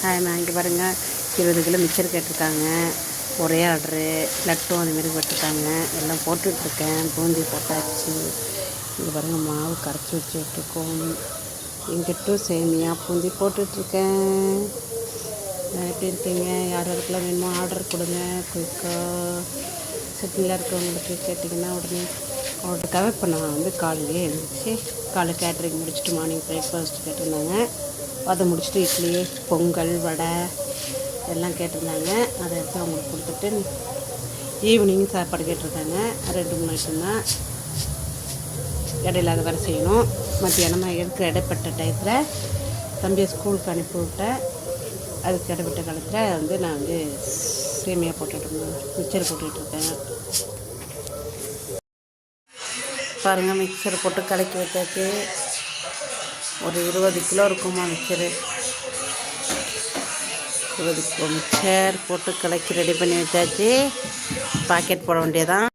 நான் இங்கே பாருங்கள் 20 கிலோ மிச்சர் கேட்டிருக்காங்க. ஒரே ஆர்டரு. லட்டும் அதுமாரி போட்டிருக்காங்க. எல்லாம் போட்டுட்ருக்கேன். பூந்தி போட்டாச்சு. இங்கே பாருங்கள் மாவு கரைச்சி வச்சுட்ருக்கோம். இங்கிட்டும் சேமியா பூந்தி போட்டுட்ருக்கேன். எப்படி இருக்கீங்க? யார் யாருக்கெல்லாம் வேணுமோ ஆர்டர் கொடுங்க. குயிக்காக சிட்டியில் இருக்கவங்களுக்கு கேட்டிங்கன்னா உடனே ஆர்டருக்காக இப்போ நான் வந்து காலையிலே எழுந்திரிச்சு காலை கேட்ரிங் முடிச்சுட்டு மார்னிங் பிரேக்ஃபாஸ்ட் கேட்டிருந்தாங்க. அதை முடிச்சுட்டு இட்லி, பொங்கல், வடை எல்லாம் கேட்டிருந்தாங்க. அதை எடுத்து அவங்களுக்கு கொடுத்துட்டு ஈவினிங் சாப்பாடு கேட்டிருக்காங்க. 2-3 ஐட்டம் தான். இடையில அதை வேறு செய்யணும். மத்தியானமாக இருக்கிற இடைப்பட்ட டயத்தில் தம்பியை ஸ்கூலுக்கு அனுப்பி விட்டேன். அதுக்கு இடைப்பட்ட காலத்தில் வந்து நான் வந்து சேமியா போட்டுட்ருந்தேன், மிக்சர் போட்டுட்ருக்கேன். பாருங்கள், மிக்சர் போட்டு கலக்கி வச்சாச்சு. ஒரு 20 கிலோ இருக்குமா மிக்சரு. 20 கிலோ மிக்சர் போட்டு கலக்கி ரெடி பண்ணி வச்சாச்சு. பாக்கெட் போட வேண்டியதான்.